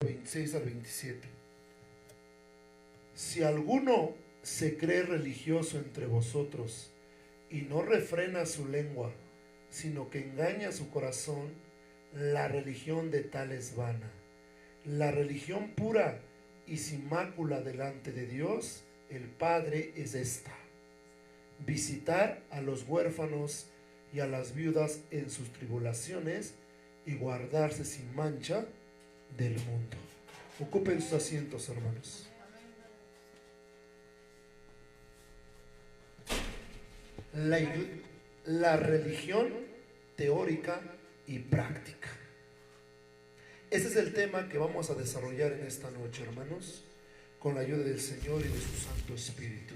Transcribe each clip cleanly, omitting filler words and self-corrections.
26 al 27. Si alguno se cree religioso entre vosotros y no refrena su lengua, sino que engaña su corazón, la religión de tal es vana. La religión pura y sin mácula delante de Dios, el Padre, es esta: visitar a los huérfanos y a las viudas en sus tribulaciones y guardarse sin mancha del mundo. Ocupen sus asientos, hermanos. La religión teórica y práctica. Ese es el tema que vamos a desarrollar en esta noche, hermanos, con la ayuda del Señor y de su Santo Espíritu.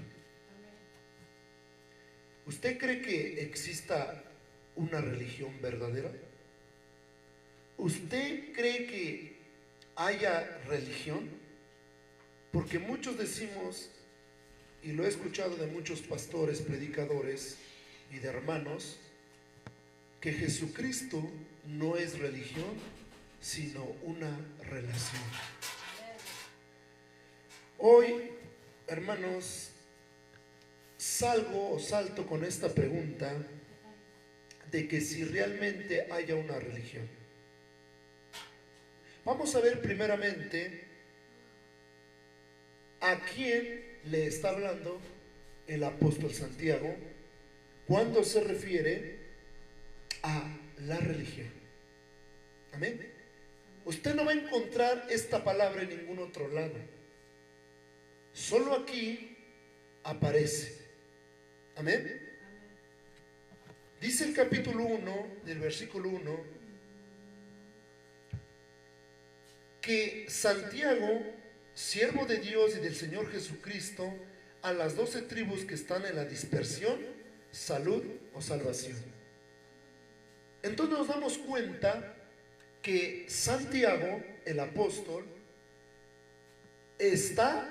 ¿Usted cree que exista una religión verdadera? ¿Usted cree que haya religión? Porque muchos decimos, y lo he escuchado de muchos pastores, predicadores y de hermanos, que Jesucristo no es religión, sino una relación. Hoy, hermanos, salto con esta pregunta de que si realmente haya una religión. Vamos a ver primeramente a quién le está hablando el apóstol Santiago cuando se refiere a la religión. Amén. Usted no va a encontrar esta palabra en ningún otro lado. Solo aquí aparece. Amén. Dice el capítulo 1 del versículo 1 que Santiago, siervo de Dios y del Señor Jesucristo, a las 12 tribus que están en la dispersión, salud o salvación. Entonces nos damos cuenta que Santiago, el apóstol, está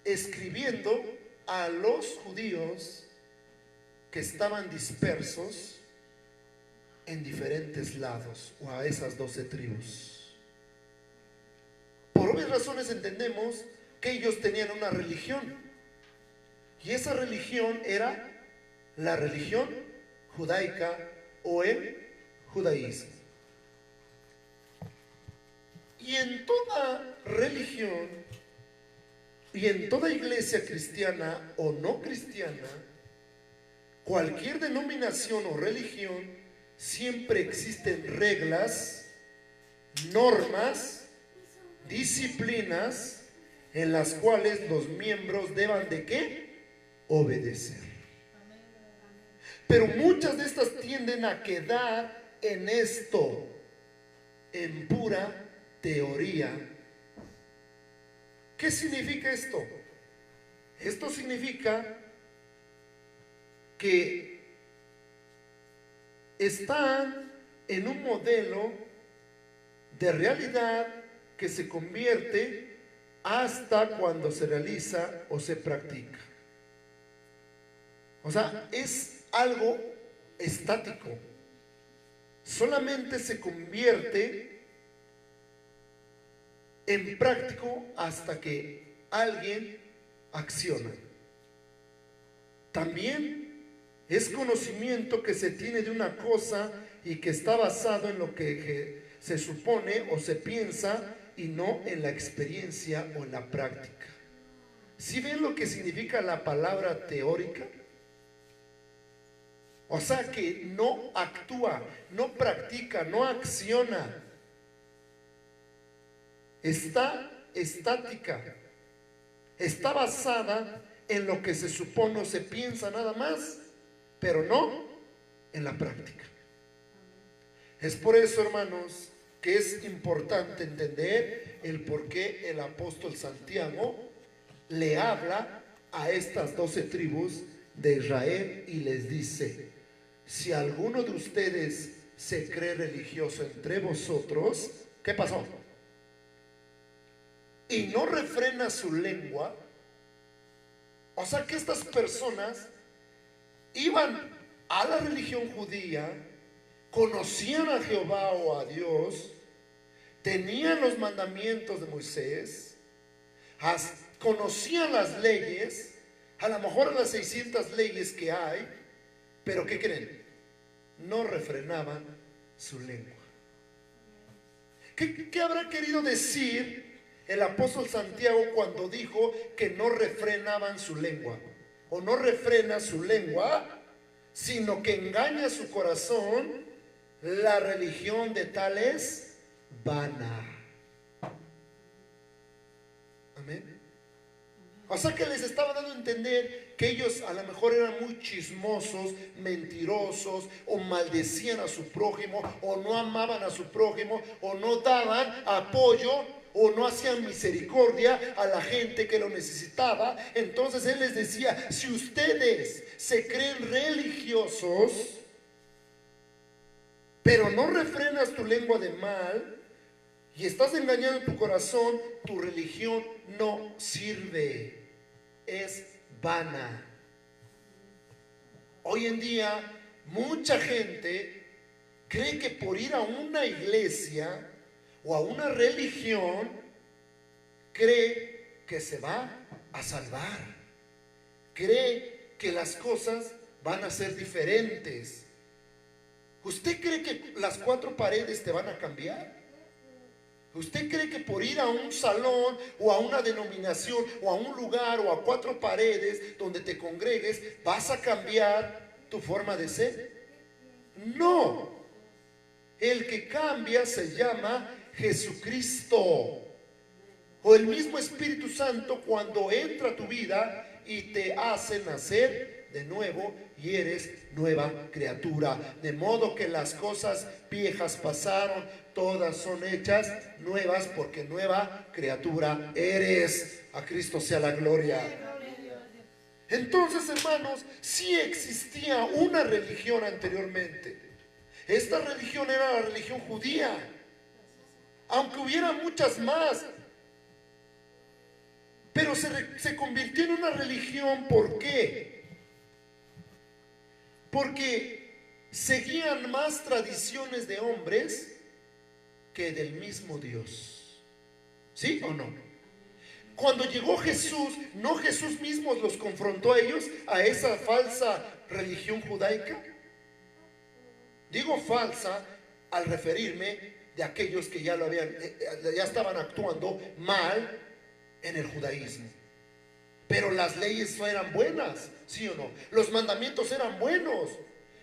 escribiendo a los judíos que estaban dispersos en diferentes lados, o a esas 12 tribus. Por obvias razones entendemos que ellos tenían una religión, y esa religión era la religión judaica o el judaísmo. Y en toda religión y en toda iglesia cristiana o no cristiana, cualquier denominación o religión, siempre existen reglas, normas, disciplinas en las cuales los miembros deban de ¿qué? Obedecer. Pero muchas de estas tienden a quedar en esto, en pura teoría. ¿Qué significa esto? Esto significa que están en un modelo de realidad que se convierte hasta cuando se realiza o se practica. O sea, es algo estático. Solamente se convierte en práctico hasta que alguien acciona. También es conocimiento que se tiene de una cosa y que está basado en lo que se supone o se piensa y no en la experiencia o en la práctica. ¿Sí ven lo que significa la palabra teórica? O sea que no actúa, no practica, no acciona. Está estática. Está basada en lo que se supone o se piensa nada más, pero no en la práctica. Es por eso, hermanos, que es importante entender el por qué el apóstol Santiago le habla a estas 12 tribus de Israel y les dice: si alguno de ustedes se cree religioso entre vosotros, ¿qué pasó? Y no refrena su lengua. O sea que estas personas iban a la religión judía, conocían a Jehová o a Dios, tenían los mandamientos de Moisés, conocían las leyes, a lo mejor las 600 leyes que hay, pero ¿qué creen? No refrenaban su lengua. ¿Qué habrá querido decir el apóstol Santiago cuando dijo que no refrenaban su lengua? O no refrena su lengua, sino que engaña su corazón. La religión de tales vana. Amén. O sea que les estaba dando a entender que ellos a lo mejor eran muy chismosos, mentirosos, o maldecían a su prójimo, o no amaban a su prójimo, o no daban apoyo, o no hacían misericordia a la gente que lo necesitaba. Entonces él les decía: si ustedes se creen religiosos, pero no refrenas tu lengua de mal, y estás engañando tu corazón, tu religión no sirve, es vana. Hoy en día mucha gente cree que por ir a una iglesia o a una religión, cree que se va a salvar, cree que las cosas van a ser diferentes. ¿Usted cree que las 4 paredes te van a cambiar? ¿Usted cree que por ir a un salón o a una denominación o a un lugar o a 4 paredes donde te congregues vas a cambiar tu forma de ser? No. El que cambia se llama Jesucristo, o el mismo Espíritu Santo, cuando entra a tu vida y te hace nacer de nuevo y eres nueva criatura. De modo que las cosas viejas pasaron, todas son hechas nuevas, porque nueva criatura eres. A Cristo sea la gloria. Entonces, hermanos, sí existía una religión anteriormente. Esta religión era la religión judía, aunque hubiera muchas más, pero se convirtió en una religión. ¿Por qué? Porque seguían más tradiciones de hombres que del mismo Dios. ¿Sí o no? Cuando llegó Jesús, ¿no Jesús mismo los confrontó a ellos, a esa falsa religión judaica? Digo falsa al referirme de aquellos que ya estaban actuando mal en el judaísmo. Pero las leyes eran buenas, ¿sí o no? Los mandamientos eran buenos,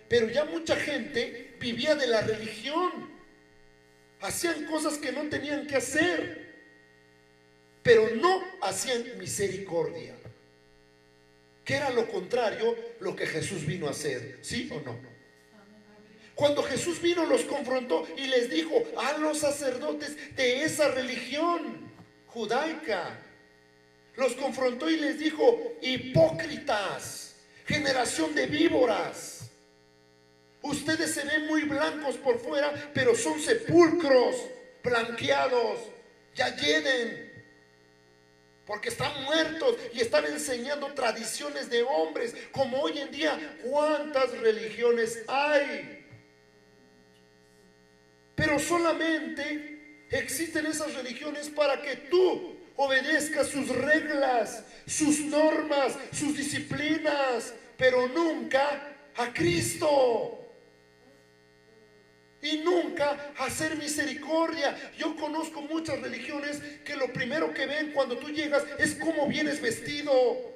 pero ya mucha gente vivía de la religión. Hacían cosas que no tenían que hacer, pero no hacían misericordia, que era lo contrario lo que Jesús vino a hacer, ¿sí o no? Cuando Jesús vino, los confrontó y les dijo a los sacerdotes de esa religión judaica, los confrontó y les dijo: hipócritas, generación de víboras, ustedes se ven muy blancos por fuera, pero son sepulcros blanqueados, ya yeden, porque están muertos y están enseñando tradiciones de hombres, como hoy en día. ¿Cuántas religiones hay? Pero solamente existen esas religiones para que tú obedezcas sus reglas, sus normas, sus disciplinas, pero nunca a Cristo. Y nunca hacer misericordia. Yo conozco muchas religiones que lo primero que ven cuando tú llegas es cómo vienes vestido.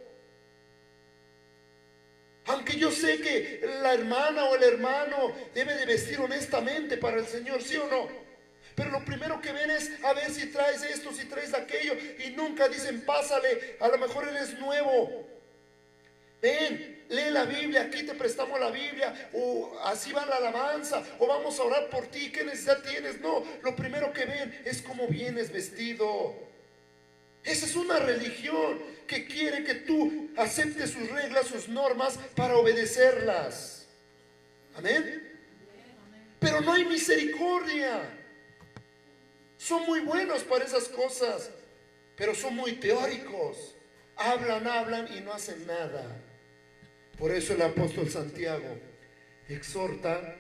Aunque yo sé que la hermana o el hermano debe de vestir honestamente para el Señor, ¿sí o no? Pero lo primero que ven es a ver si traes esto, si traes aquello, y nunca dicen: pásale, a lo mejor eres nuevo, ven, lee la Biblia, aquí te prestamos la Biblia, o así va la alabanza, o vamos a orar por ti, ¿qué necesidad tienes? No, lo primero que ven es cómo vienes vestido. Esa es una religión que quiere que tú aceptes sus reglas, sus normas, para obedecerlas. Amén. Pero no hay misericordia. Son muy buenos para esas cosas, pero son muy teóricos. Hablan y no hacen nada. Por eso el apóstol Santiago exhorta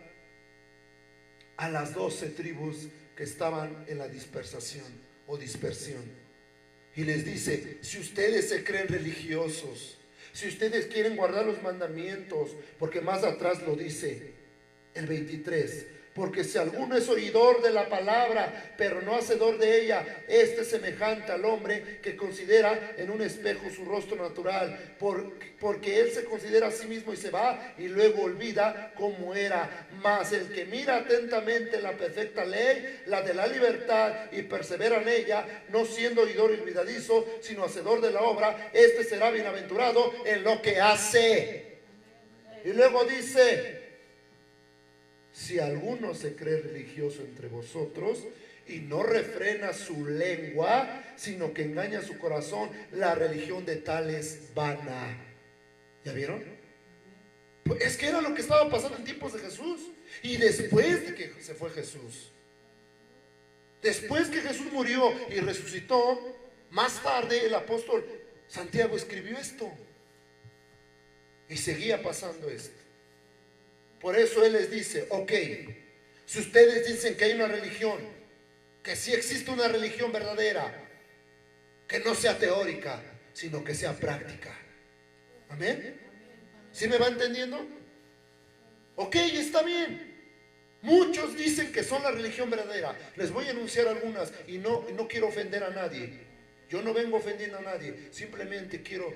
a las 12 tribus que estaban en la dispersación o dispersión. Y les dice: si ustedes se creen religiosos, si ustedes quieren guardar los mandamientos, porque más atrás lo dice el 23, porque si alguno es oidor de la palabra, pero no hacedor de ella, este es semejante al hombre que considera en un espejo su rostro natural, porque él se considera a sí mismo y se va y luego olvida cómo era. Mas el que mira atentamente la perfecta ley, la de la libertad, y persevera en ella, no siendo oidor y olvidadizo, sino hacedor de la obra, este será bienaventurado en lo que hace. Y luego dice: si alguno se cree religioso entre vosotros y no refrena su lengua, sino que engaña su corazón, la religión de tal es vana. ¿Ya vieron? Pues es que era lo que estaba pasando en tiempos de Jesús. Y después de que se fue Jesús, después que Jesús murió y resucitó, más tarde el apóstol Santiago escribió esto. Y seguía pasando esto. Por eso él les dice: ok, si ustedes dicen que hay una religión, que sí existe una religión verdadera, que no sea teórica, sino que sea práctica. ¿Amén? ¿Sí me va entendiendo? Ok, está bien. Muchos dicen que son la religión verdadera. Les voy a enunciar algunas y no quiero ofender a nadie. Yo no vengo ofendiendo a nadie, simplemente quiero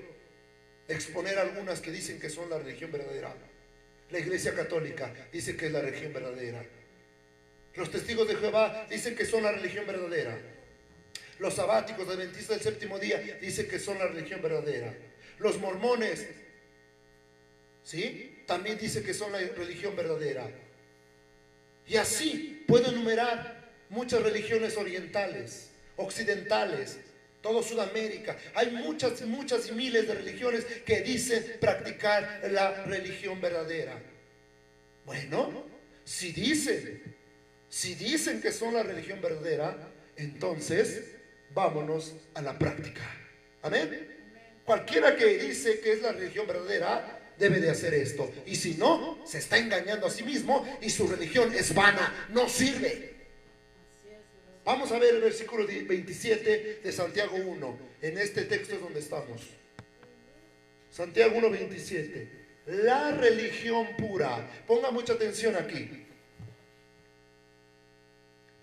exponer algunas que dicen que son la religión verdadera. La Iglesia Católica dice que es la religión verdadera. Los testigos de Jehová dicen que son la religión verdadera. Los sabáticos adventistas del séptimo día dicen que son la religión verdadera. Los mormones, ¿sí?, también dicen que son la religión verdadera. Y así puedo enumerar muchas religiones orientales, occidentales, todo Sudamérica. Hay muchas y miles de religiones que dicen practicar la religión verdadera. Bueno, si dicen que son la religión verdadera, entonces vámonos a la práctica. Amén. Cualquiera que dice que es la religión verdadera debe de hacer esto, y si no, se está engañando a sí mismo y su religión es vana, no sirve. Vamos a ver el versículo 27 de Santiago 1. En este texto es donde estamos. Santiago 1:27. La religión pura. Ponga mucha atención aquí.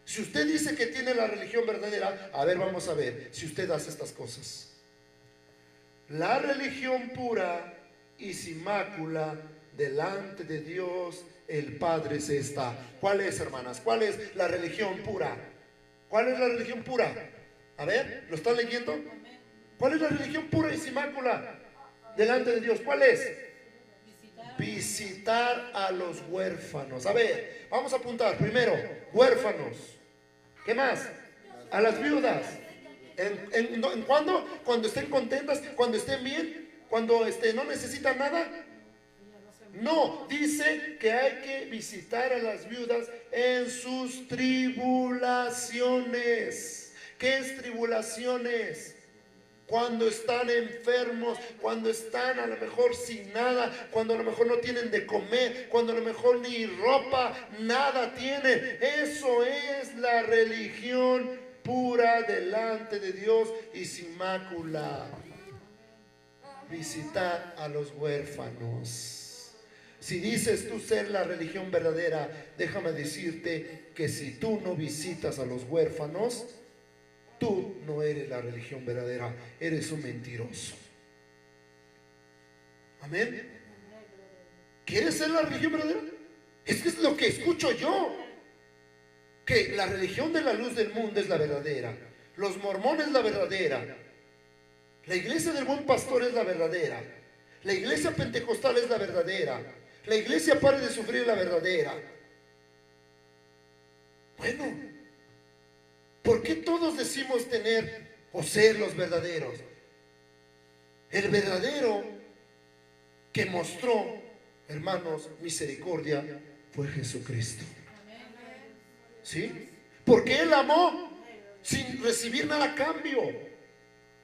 Si usted dice que tiene la religión verdadera, a ver, vamos a ver si usted hace estas cosas. La religión pura y sin mácula delante de Dios el Padre es esta. ¿Cuál es, hermanas? ¿Cuál es la religión pura? ¿Cuál es la religión pura? A ver, ¿lo están leyendo? ¿Cuál es la religión pura y sin mácula delante de Dios? ¿Cuál es? Visitar a los huérfanos. A ver, vamos a apuntar. Primero, huérfanos. ¿Qué más? A las viudas. ¿En cuándo? Cuando estén contentas, cuando estén bien, cuando no necesitan nada. No, dice que hay que visitar a las viudas en sus tribulaciones. ¿Qué es tribulaciones? Cuando están enfermos, cuando están a lo mejor sin nada, cuando a lo mejor no tienen de comer, cuando a lo mejor ni ropa, nada tienen. Eso es la religión pura delante de Dios y sin mácula. Visitar a los huérfanos. Si dices tú ser la religión verdadera, déjame decirte que si tú no visitas a los huérfanos, tú no eres la religión verdadera, eres un mentiroso. Amén. ¿Quieres ser la religión verdadera? Es que es lo que escucho yo, que la religión de la luz del mundo es la verdadera, los mormones la verdadera, la iglesia del buen pastor es la verdadera, la iglesia pentecostal es la verdadera, la iglesia Pare de Sufrir es la verdadera. Bueno, ¿por qué todos decimos tener o ser los verdaderos? El verdadero que mostró, hermanos, misericordia fue Jesucristo. ¿Sí? Porque Él amó sin recibir nada a cambio.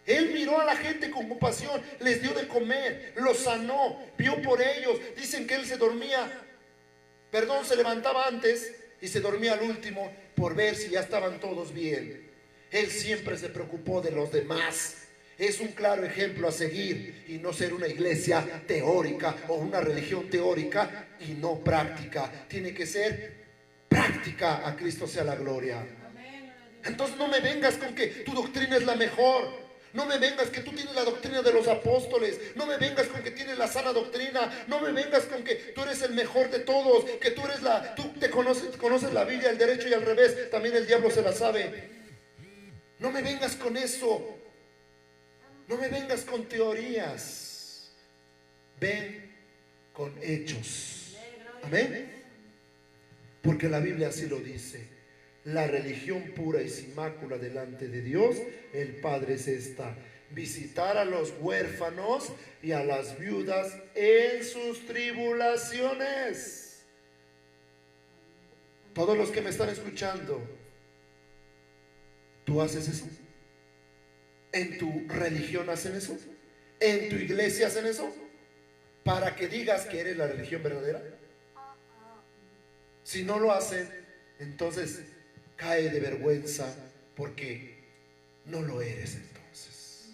Él miró a la gente con compasión, les dio de comer, los sanó, vio por ellos. Dicen que Él se levantaba antes y se dormía al último por ver si ya estaban todos bien. Él siempre se preocupó de los demás. Es un claro ejemplo a seguir y no ser una iglesia teórica o una religión teórica y no práctica. Tiene que ser práctica. A Cristo sea la gloria. Entonces no me vengas con que tu doctrina es la mejor. No me vengas que tú tienes la doctrina de los apóstoles. No me vengas con que tienes la sana doctrina. No me vengas con que tú eres el mejor de todos, que tú te conoces la Biblia, el derecho y al revés. También el diablo se la sabe. No me vengas con eso. No me vengas con teorías. Ven con hechos. Amén. Porque la Biblia así lo dice. La religión pura y sin mácula delante de Dios el Padre es esta: visitar a los huérfanos y a las viudas en sus tribulaciones. Todos los que me están escuchando, ¿tú haces eso? ¿En tu religión hacen eso? ¿En tu iglesia hacen eso? Para que digas que eres la religión verdadera. Si no lo hacen, entonces cae de vergüenza, porque no lo eres entonces.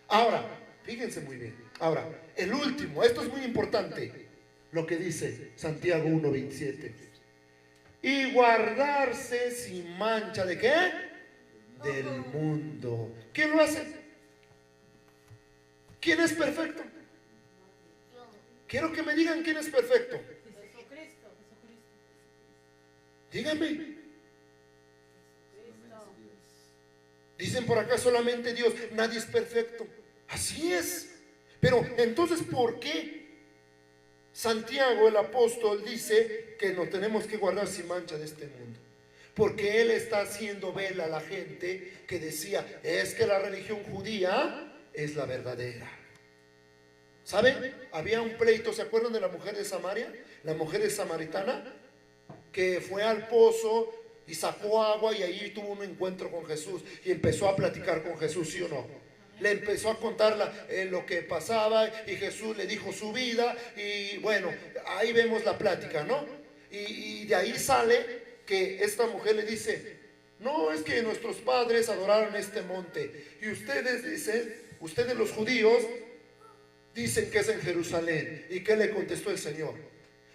Ahora, fíjense muy bien. Ahora, el último, esto es muy importante, lo que dice Santiago 1:27. Y guardarse sin mancha ¿de qué? Del mundo. ¿Quién lo hace? ¿Quién es perfecto? Quiero que me digan quién es perfecto. Díganme. Dicen por acá solamente Dios, nadie es perfecto. Así es. Pero entonces, ¿por qué Santiago el apóstol dice que nos tenemos que guardar sin mancha de este mundo? Porque él está haciendo ver a la gente que decía, es que la religión judía es la verdadera. ¿Saben? Había un pleito, ¿se acuerdan de la mujer de Samaria? La mujer de samaritana, que fue al pozo y sacó agua y ahí tuvo un encuentro con Jesús y empezó a platicar con Jesús, ¿sí o no? Le empezó a contar lo que pasaba y Jesús le dijo su vida y bueno, ahí vemos la plática, ¿no? Y de ahí sale que esta mujer le dice, no, es que nuestros padres adoraron este monte y ustedes dicen, ustedes los judíos dicen que es en Jerusalén. ¿Y qué le contestó el Señor?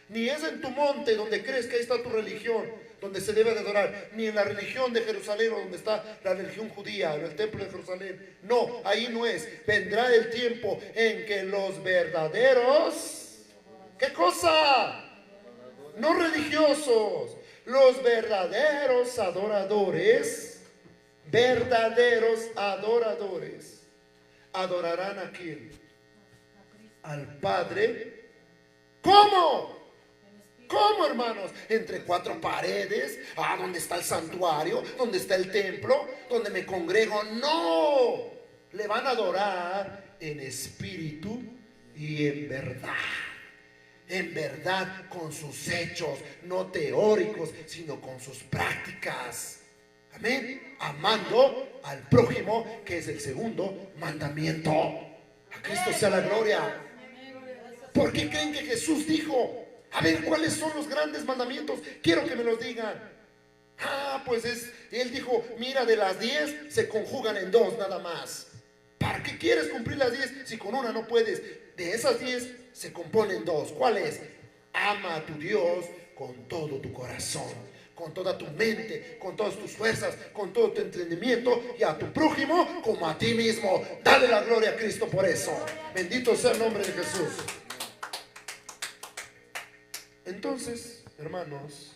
Ni es en tu monte donde crees que ahí está tu religión, donde se debe de adorar, ni en la religión de Jerusalén o donde está la religión judía o el templo de Jerusalén. No, ahí no es. Vendrá el tiempo en que los verdaderos, ¿qué cosa? No religiosos, los verdaderos adoradores, adorarán a quién? Al Padre. ¿Cómo? ¿Cómo, hermanos? Entre cuatro paredes. ¿Dónde está el santuario? ¿Dónde está el templo? ¿Dónde me congrego? No. Le van a adorar en espíritu y en verdad. En verdad, con sus hechos, no teóricos, sino con sus prácticas. Amén. Amando al prójimo, que es el segundo mandamiento. A Cristo sea la gloria. ¿Por qué creen que Jesús dijo? A ver, ¿cuáles son los grandes mandamientos? Quiero que me los digan. Pues él dijo, mira, de las 10 se conjugan en 2 nada más. ¿Para qué quieres cumplir las 10 si con una no puedes? De esas 10 se componen 2. ¿Cuál es? Ama a tu Dios con todo tu corazón, con toda tu mente, con todas tus fuerzas, con todo tu entendimiento, y a tu prójimo como a ti mismo. Dale la gloria a Cristo por eso. Bendito sea el nombre de Jesús. Entonces, hermanos,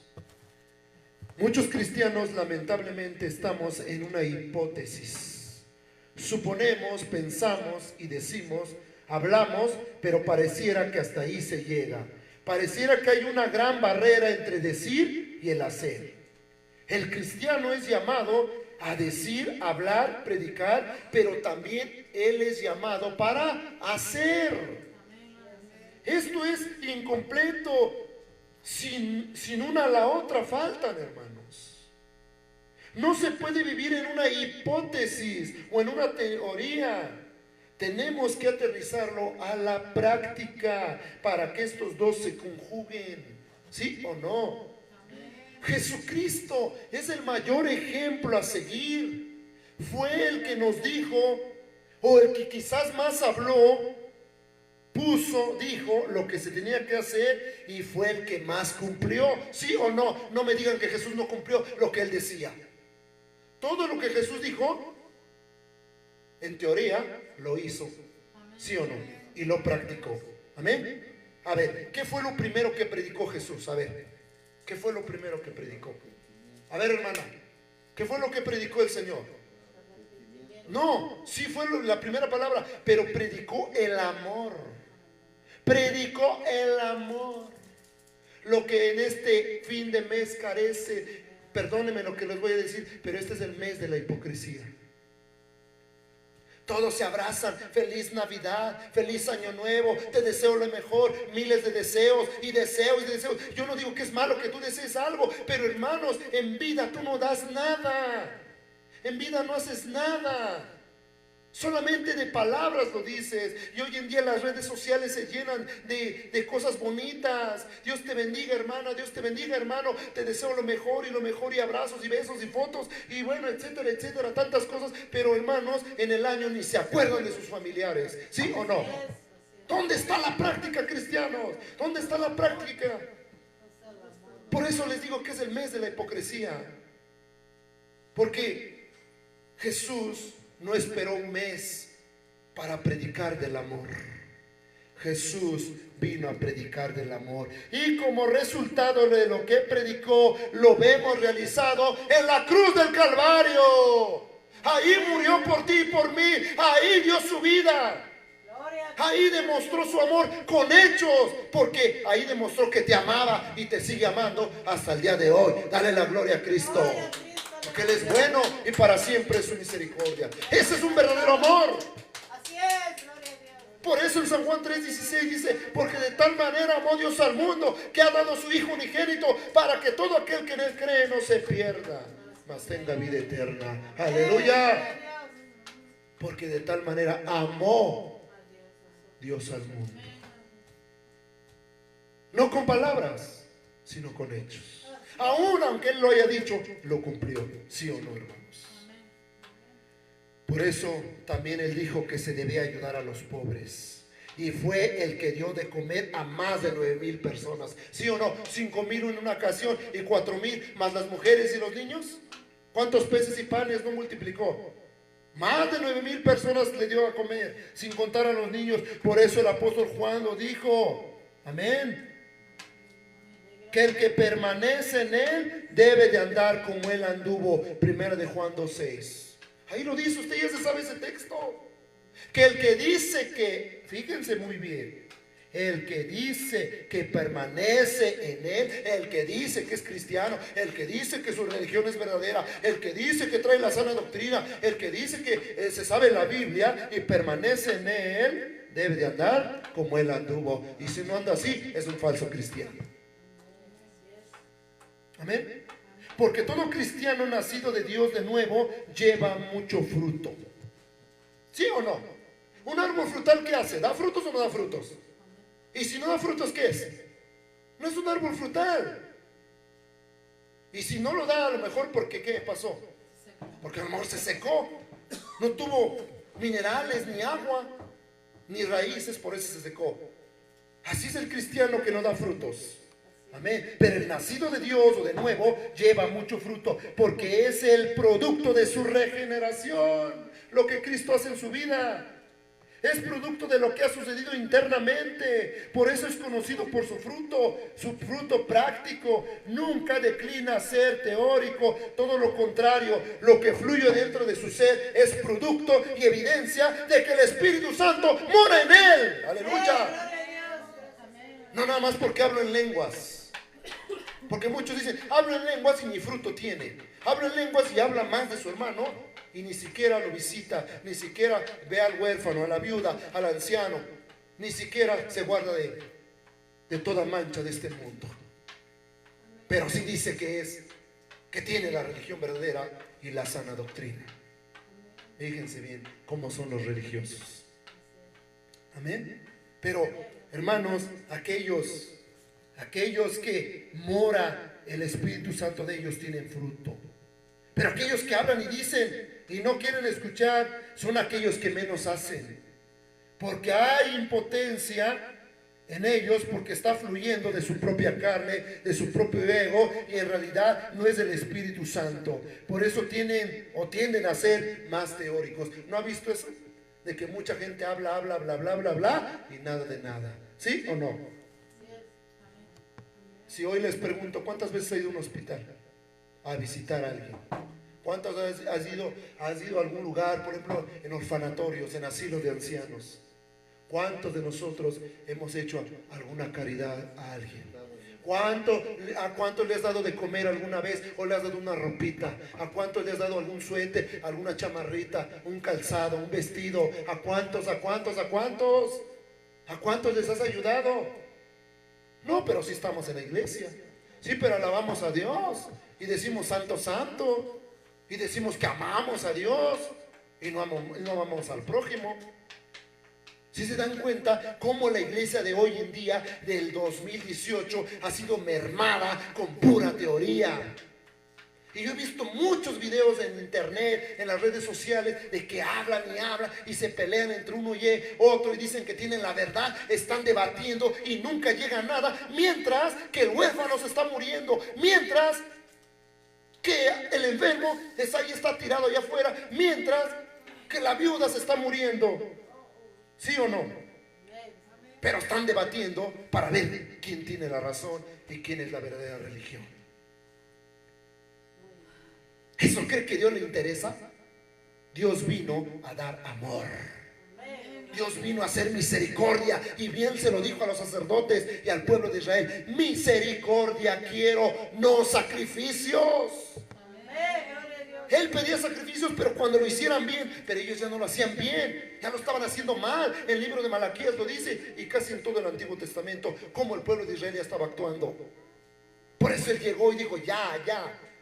muchos cristianos lamentablemente estamos en una hipótesis. Suponemos, pensamos y decimos, hablamos, pero pareciera que hasta ahí se llega. Pareciera que hay una gran barrera entre decir y el hacer. El cristiano es llamado a decir, hablar, predicar, pero también él es llamado para hacer. Esto es incompleto. Sin una a la otra faltan, hermanos. No se puede vivir en una hipótesis o en una teoría. Tenemos que aterrizarlo a la práctica para que estos dos se conjuguen. ¿Sí o no? Jesucristo es el mayor ejemplo a seguir. Fue el que nos dijo, o el que quizás más habló, dijo lo que se tenía que hacer, y fue el que más cumplió. ¿Sí o no? No me digan que Jesús no cumplió lo que él decía. Todo lo que Jesús dijo, en teoría, lo hizo. ¿Sí o no? Y lo practicó. Amén. A ver, ¿qué fue lo primero que predicó Jesús? A ver, ¿qué fue lo primero que predicó? A ver, hermana, ¿qué fue lo que predicó el Señor? No, sí fue la primera palabra, pero predicó el amor. Predicó el amor. Lo que en este fin de mes carece, perdónenme lo que les voy a decir, pero este es el mes de la hipocresía. Todos se abrazan, feliz Navidad, feliz Año Nuevo, te deseo lo mejor, miles de deseos y deseos y deseos. Yo no digo que es malo que tú desees algo, pero hermanos, en vida tú no das nada. En vida no haces nada. Solamente de palabras lo dices. Y hoy en día las redes sociales se llenan de cosas bonitas. Dios te bendiga, hermana, Dios te bendiga, hermano, te deseo lo mejor y abrazos y besos y fotos y bueno, etcétera, etcétera, tantas cosas. Pero hermanos, en el año ni se acuerdan de sus familiares. ¿Sí o no? ¿Dónde está la práctica, cristianos? ¿Dónde está la práctica? Por eso les digo que es el mes de la hipocresía. Porque Jesús no esperó un mes para predicar del amor. Jesús vino a predicar del amor. Y como resultado de lo que predicó, lo vemos realizado en la cruz del Calvario. Ahí murió por ti y por mí. Ahí dio su vida. Ahí demostró su amor con hechos, porque ahí demostró que te amaba y te sigue amando hasta el día de hoy. Dale la gloria a Cristo. Porque Él es bueno y para siempre es su misericordia. Ese es un verdadero amor. Así es, gloria a Dios. Por eso en San Juan 3:16 dice: porque de tal manera amó Dios al mundo, que ha dado a su Hijo unigénito, para que todo aquel que en Él cree no se pierda, mas tenga vida eterna. Aleluya. Porque de tal manera amó Dios al mundo. No con palabras, sino con hechos. Aún aunque Él lo haya dicho, lo cumplió. ¿Sí o no, hermanos? Por eso también Él dijo que se debía ayudar a los pobres. Y fue el que dio de comer a más de 9,000 personas. ¿Sí o no? 5,000 en una ocasión y 4,000 más las mujeres y los niños. ¿Cuántos peces y panes no multiplicó? Más de 9,000 personas le dio a comer, sin contar a los niños. Por eso el apóstol Juan lo dijo. Amén. Que el que permanece en Él debe de andar como Él anduvo. Primera de Juan 2:6. Ahí lo dice, usted ya se sabe ese texto. Que el que dice que, fíjense muy bien, el que dice que permanece en Él, el que dice que es cristiano, el que dice que su religión es verdadera, el que dice que trae la sana doctrina, el que dice que se sabe la Biblia y permanece en Él, debe de andar como Él anduvo. Y si no anda así, es un falso cristiano. Amén. Porque todo cristiano nacido de Dios de nuevo lleva mucho fruto. ¿Sí o no? Un árbol frutal, ¿qué hace? ¿Da frutos o no da frutos? Y si no da frutos, ¿qué es? No es un árbol frutal. Y si no lo da, a lo mejor porque ¿qué pasó? Porque a lo mejor se secó. No tuvo minerales, ni agua, ni raíces, por eso se secó. Así es el cristiano que no da frutos. Amén. Pero el nacido de Dios o de nuevo lleva mucho fruto, porque es el producto de su regeneración. Lo que Cristo hace en su vida es producto de lo que ha sucedido internamente. Por eso es conocido por su fruto práctico. Nunca declina a ser teórico, todo lo contrario. Lo que fluye dentro de su ser es producto y evidencia de que el Espíritu Santo mora en él. Aleluya. No nada más porque hablo en lenguas. Porque muchos dicen, hablo en lenguas y ni fruto tiene. Habla en lenguas y habla más de su hermano y ni siquiera lo visita, ni siquiera ve al huérfano, a la viuda, al anciano, ni siquiera se guarda de toda mancha de este mundo. Pero sí dice que tiene la religión verdadera y la sana doctrina. Fíjense bien cómo son los religiosos. Amén. Pero hermanos, aquellos que mora el Espíritu Santo de ellos tiene fruto. Pero aquellos que hablan y dicen y no quieren escuchar son aquellos que menos hacen. Porque hay impotencia en ellos, porque está fluyendo de su propia carne, de su propio ego, y en realidad no es del Espíritu Santo. Por eso tienden a ser más teóricos. ¿No ha visto eso? De que mucha gente habla, bla, bla, bla, y nada de nada. ¿Sí o no? Si hoy les pregunto, ¿cuántas veces has ido a un hospital a visitar a alguien? ¿Cuántas veces has ido a algún lugar, por ejemplo, en orfanatorios, en asilos de ancianos? ¿Cuántos de nosotros hemos hecho alguna caridad a alguien? ¿A cuántos le has dado de comer alguna vez o le has dado una ropita? ¿A cuántos le has dado algún suéter, alguna chamarrita, un calzado, un vestido? ¿A cuántos? ¿A cuántos les has ayudado? No, pero sí estamos en la iglesia. Sí, pero alabamos a Dios y decimos santo, santo, y decimos que amamos a Dios y no amamos al prójimo. Si se dan cuenta cómo la iglesia de hoy en día, del 2018, ha sido mermada con pura teoría. Y yo he visto muchos videos en internet, en las redes sociales, de que hablan y se pelean entre uno y otro y dicen que tienen la verdad, están debatiendo y nunca llega a nada, mientras que el huérfano se está muriendo, mientras que el enfermo está tirado allá afuera, mientras que la viuda se está muriendo. ¿Sí o no? Pero están debatiendo para ver quién tiene la razón y quién es la verdadera religión. ¿Eso cree que Dios le interesa? Dios vino a dar amor. Dios vino a hacer misericordia. Y bien se lo dijo a los sacerdotes y al pueblo de Israel: misericordia quiero, no sacrificios. Él pedía sacrificios, pero cuando lo hicieran bien. Pero ellos ya no lo hacían bien, ya lo estaban haciendo mal. El libro de Malaquías lo dice, y casi en todo el Antiguo Testamento, cómo el pueblo de Israel ya estaba actuando. Por eso él llegó y dijo: ya,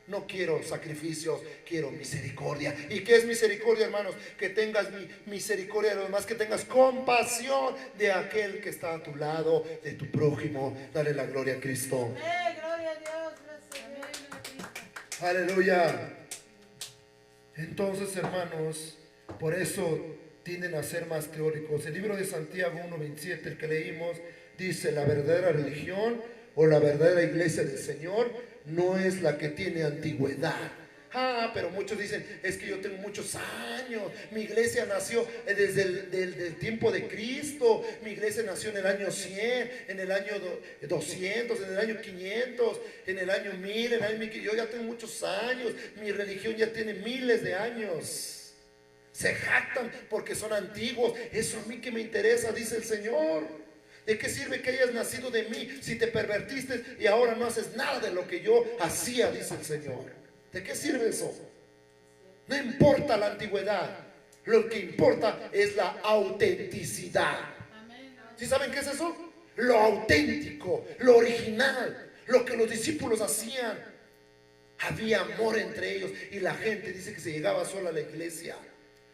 no quiero sacrificios, quiero misericordia. ¿Y qué es misericordia, hermanos? Que tengas misericordia de los demás, que tengas compasión de aquel que está a tu lado, de tu prójimo. Dale la gloria a Cristo. Gloria a Dios, gracias. Aleluya. Entonces, hermanos, por eso tienden a ser más teóricos. El libro de Santiago 1:27, el que leímos, dice: la verdadera religión o la verdadera iglesia del Señor no es la que tiene antigüedad. Pero muchos dicen: es que yo tengo muchos años, mi iglesia nació desde el tiempo de Cristo, mi iglesia nació en el año 100, en el año 200, en el año 500, en el año 1000, en el año 1500. Yo ya tengo muchos años, mi religión ya tiene miles de años. Se jactan porque son antiguos. Eso a mí que me interesa, dice el Señor. ¿De qué sirve que hayas nacido de mí si te pervertiste y ahora no haces nada de lo que yo hacía? Dice el Señor. ¿De qué sirve eso? No importa la antigüedad, lo que importa es la autenticidad. ¿Sí saben qué es eso? Lo auténtico, lo original, lo que los discípulos hacían. Había amor entre ellos y la gente dice que se llegaba sola a la iglesia.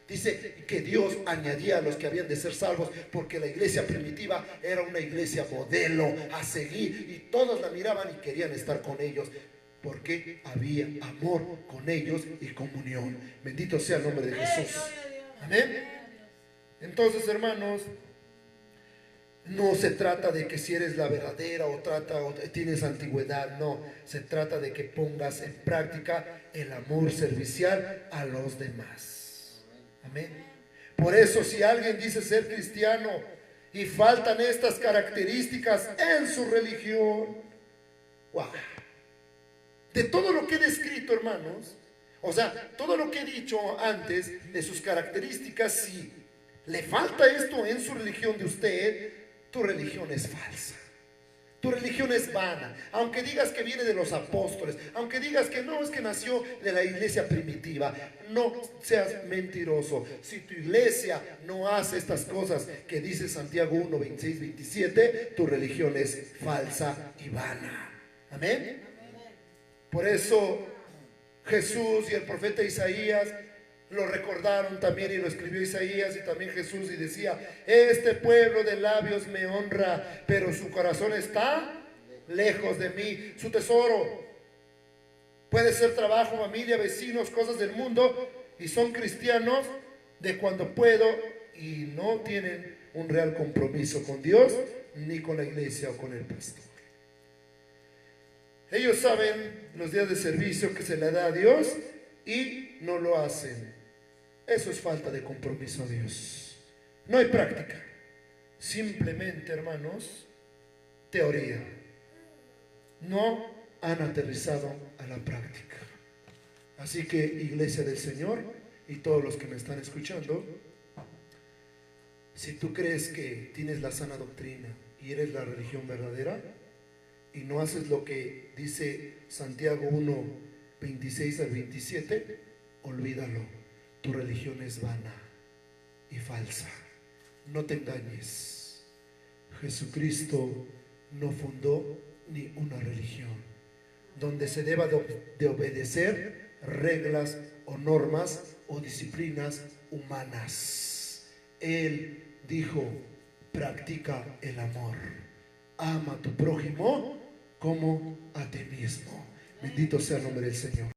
Dice que Dios añadía a los que habían de ser salvos, porque la iglesia primitiva era una iglesia modelo a seguir y todos la miraban y querían estar con ellos, porque había amor con ellos y comunión. Bendito sea el nombre de Jesús. Amén. Entonces, hermanos, no se trata de que si eres la verdadera o tienes antigüedad. No, se trata de que pongas en práctica el amor servicial a los demás. Amén. Por eso, si alguien dice ser cristiano y faltan estas características en su religión, wow. De todo lo que he descrito, hermanos, o sea, todo lo que he dicho antes de sus características, si le falta esto en su religión de usted, tu religión es falsa. Tu religión es vana. Aunque digas que viene de los apóstoles, aunque digas que no, es que nació de la iglesia primitiva, no seas mentiroso. Si tu iglesia no hace estas cosas que dice Santiago 1, 26, 27, tu religión es falsa y vana. Amén. Por eso Jesús y el profeta Isaías lo recordaron también, y lo escribió Isaías y también Jesús, y decía: este pueblo de labios me honra, pero su corazón está lejos de mí. Su tesoro Puede ser trabajo, familia, vecinos, cosas del mundo, y son cristianos de cuando puedo y no tienen un real compromiso con Dios, ni con la iglesia o con el pastor. Ellos saben los días de servicio que se le da a Dios y no lo hacen. Eso es falta de compromiso a Dios. No hay práctica. Simplemente, hermanos, teoría. No han aterrizado a la práctica. Así que, iglesia del Señor y todos los que me están escuchando, si tú crees que tienes la sana doctrina y eres la religión verdadera y no haces lo que dice Santiago 1, 26 al 27, olvídalo. Tu religión es vana y falsa. No te engañes. Jesucristo no fundó ni una religión donde se deba de obedecer reglas o normas o disciplinas humanas. Él dijo: practica el amor, ama a tu prójimo como a ti mismo. Bendito sea el nombre del Señor.